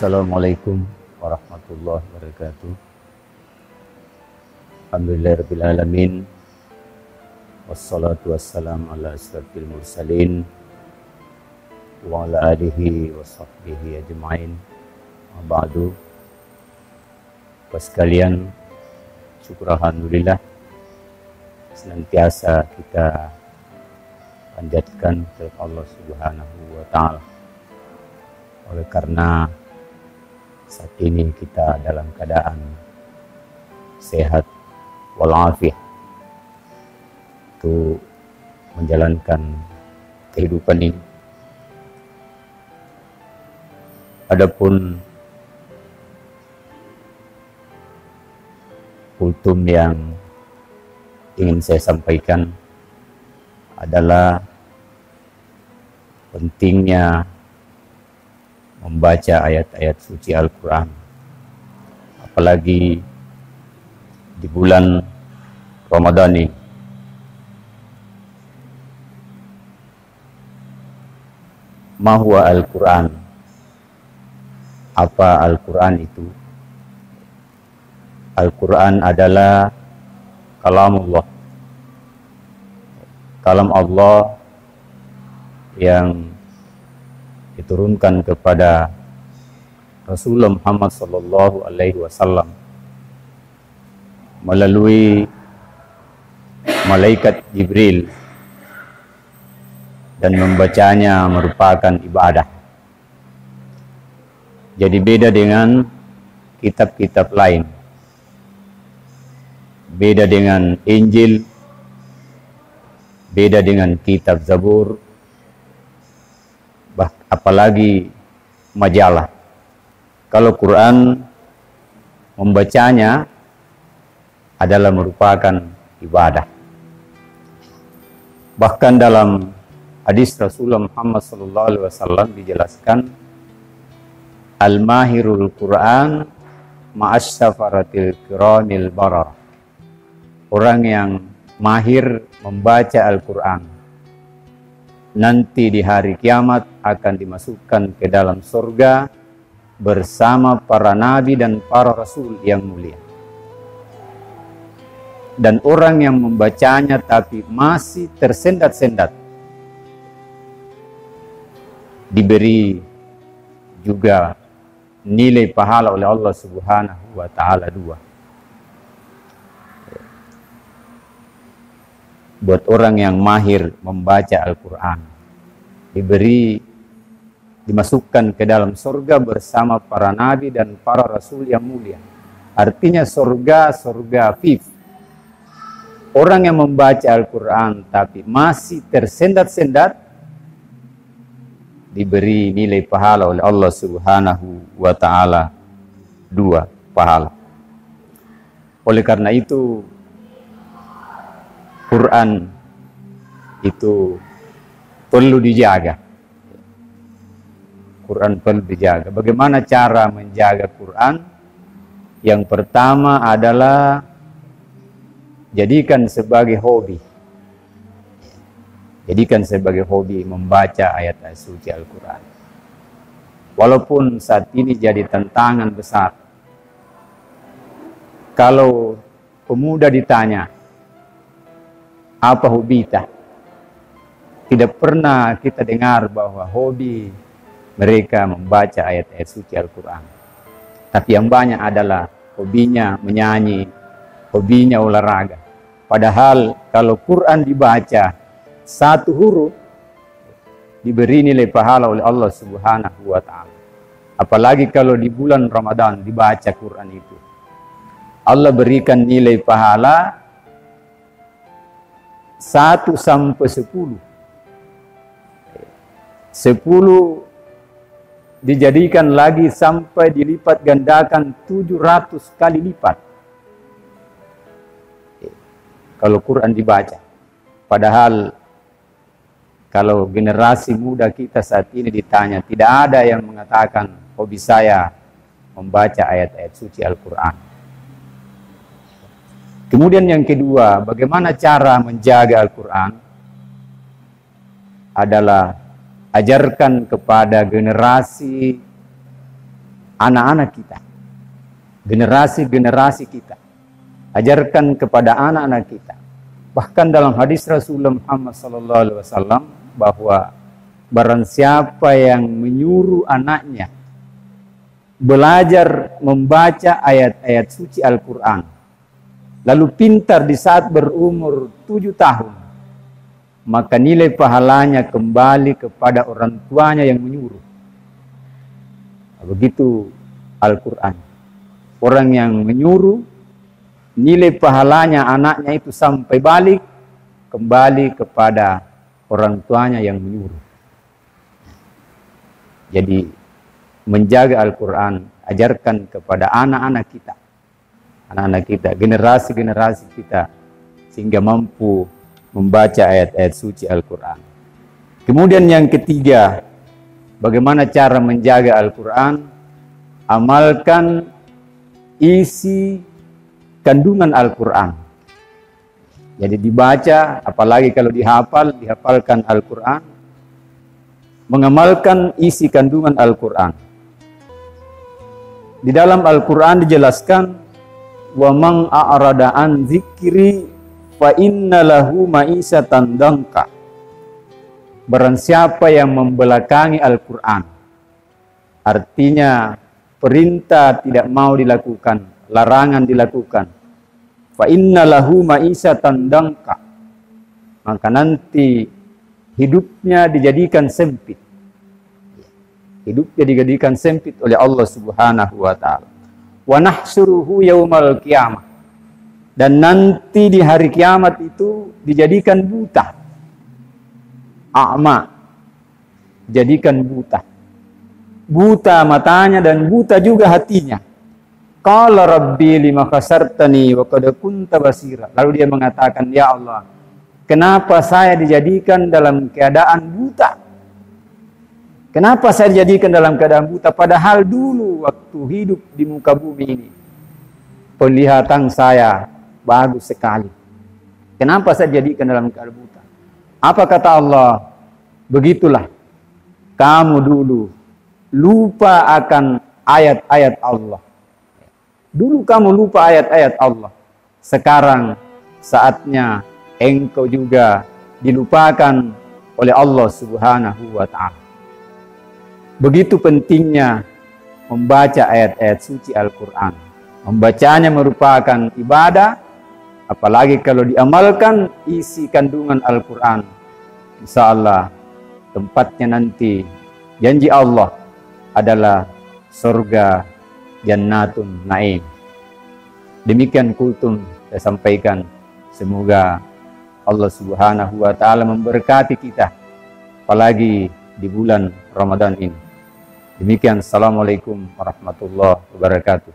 Assalamualaikum warahmatullahi wabarakatuh. Alhamdulillahirabbil alamin. Wassalatu wassalamu ala asyrafil mursalin wa ala alihi wa sahbihi ajmain. Wa ba'du. Sekalian, syukur alhamdulillah senantiasa kita panjatkan kepada Allah Subhanahu wa taala. Oleh karena saat ini kita dalam keadaan sehat walafiat untuk menjalankan kehidupan ini. Adapun kultum yang ingin saya sampaikan adalah pentingnya membaca ayat-ayat suci Al-Quran, apalagi di bulan Ramadan ini. Ma huwa Al-Quran? Apa Al-Quran itu? Al-Quran adalah kalamullah, kalam Allah yang diturunkan kepada Rasulullah Muhammad sallallahu alaihi wasallam melalui malaikat Jibril, dan membacanya merupakan ibadah. Jadi beda dengan kitab-kitab lain, beda dengan Injil, beda dengan kitab Zabur, apalagi majalah. Kalau Quran membacanya adalah merupakan ibadah. Bahkan dalam hadis Rasulullah Muhammad SAW dijelaskan, al-mahirul Quran ma'asyafaratil kiramil barar. Orang yang mahir membaca Al-Quran nanti di hari kiamat akan dimasukkan ke dalam surga bersama para nabi dan para rasul yang mulia. Dan orang yang membacanya tapi masih tersendat-sendat diberi juga nilai pahala oleh Allah Subhanahu wa taala 2. Buat orang yang mahir membaca Al-Quran, dimasukkan ke dalam surga bersama para nabi dan para rasul yang mulia. Artinya surga VIP. Orang yang membaca Al-Quran tapi masih tersendat-sendat diberi nilai pahala oleh Allah Subhanahu wa taala 2 pahala. Oleh karena itu Quran itu perlu dijaga. Quran perlu dijaga. Bagaimana cara menjaga Quran? Yang pertama adalah jadikan sebagai hobi. Jadikan sebagai hobi membaca ayat-ayat suci Al-Quran. Walaupun saat ini jadi tantangan besar. Kalau pemuda ditanya, apa hobi kita? Tidak pernah kita dengar bahwa hobi mereka membaca ayat-ayat suci Al-Quran. Tapi yang banyak adalah hobinya menyanyi, hobinya olahraga. Padahal kalau Quran dibaca satu huruf diberi nilai pahala oleh Allah Subhanahu wa taala. Apalagi kalau di bulan Ramadan dibaca Quran itu, Allah berikan nilai pahala 1 sampai 10. 10 dijadikan lagi sampai dilipat gandakan 700 kali lipat. Kalau Quran dibaca. Padahal kalau generasi muda kita saat ini ditanya, tidak ada yang mengatakan hobi saya membaca ayat-ayat suci Al-Quran. Kemudian yang kedua, bagaimana cara menjaga Al-Quran? Adalah ajarkan kepada generasi anak-anak kita, generasi-generasi kita. Ajarkan kepada anak-anak kita. Bahkan dalam hadis Rasulullah Muhammad SAW bahwa barang siapa yang menyuruh anaknya belajar membaca ayat-ayat suci Al-Quran, lalu pintar di saat berumur 7 tahun, maka nilai pahalanya kembali kepada orang tuanya yang menyuruh. Begitu Al-Quran. Orang yang menyuruh, nilai pahalanya anaknya itu sampai balik, kembali kepada orang tuanya yang menyuruh. Jadi, menjaga Al-Quran, ajarkan kepada anak-anak kita, generasi-generasi kita, sehingga mampu membaca ayat-ayat suci Al-Quran. Kemudian yang ketiga, bagaimana cara menjaga Al-Quran? Amalkan isi kandungan Al-Quran. Jadi dibaca, apalagi kalau dihafalkan Al-Quran, mengamalkan isi kandungan Al-Quran. Di dalam Al-Quran dijelaskan, wa man a'rada an dzikri fa inna lahu ma'isatan danka. Barang siapa yang membelakangi Al-Quran, artinya perintah tidak mau dilakukan, larangan dilakukan, fa inna lahu ma'isatan danka, maka nanti hidupnya dijadikan sempit. Hidupnya dijadikan sempit oleh Allah Subhanahu wa taala. Wa nahsyuruhu yaumal qiyamah. Dan nanti di hari kiamat itu dijadikan buta. A'ma. Jadikan buta. Buta matanya dan buta juga hatinya. Qala rabbi lima khasartani wa qad kunta basira. Lalu dia mengatakan, ya Allah, kenapa saya dijadikan dalam keadaan buta? Kenapa saya dijadikan dalam keadaan buta? Padahal dulu waktu hidup di muka bumi ini, penglihatan saya bagus sekali. Kenapa saya dijadikan dalam keadaan buta? Apa kata Allah? Begitulah kamu dulu lupa akan ayat-ayat Allah. Dulu kamu lupa ayat-ayat Allah. Sekarang saatnya engkau juga dilupakan oleh Allah Subhanahu wa ta'ala. Begitu pentingnya membaca ayat-ayat suci Al-Quran. Membacanya merupakan ibadah, apalagi kalau diamalkan isi kandungan Al-Quran. Insya Allah tempatnya nanti, janji Allah adalah surga Jannatun Naim. Demikian kultum saya sampaikan. Semoga Allah Subhanahu wa ta'ala memberkati kita, apalagi di bulan Ramadan ini. Demikian, assalamualaikum warahmatullahi wabarakatuh.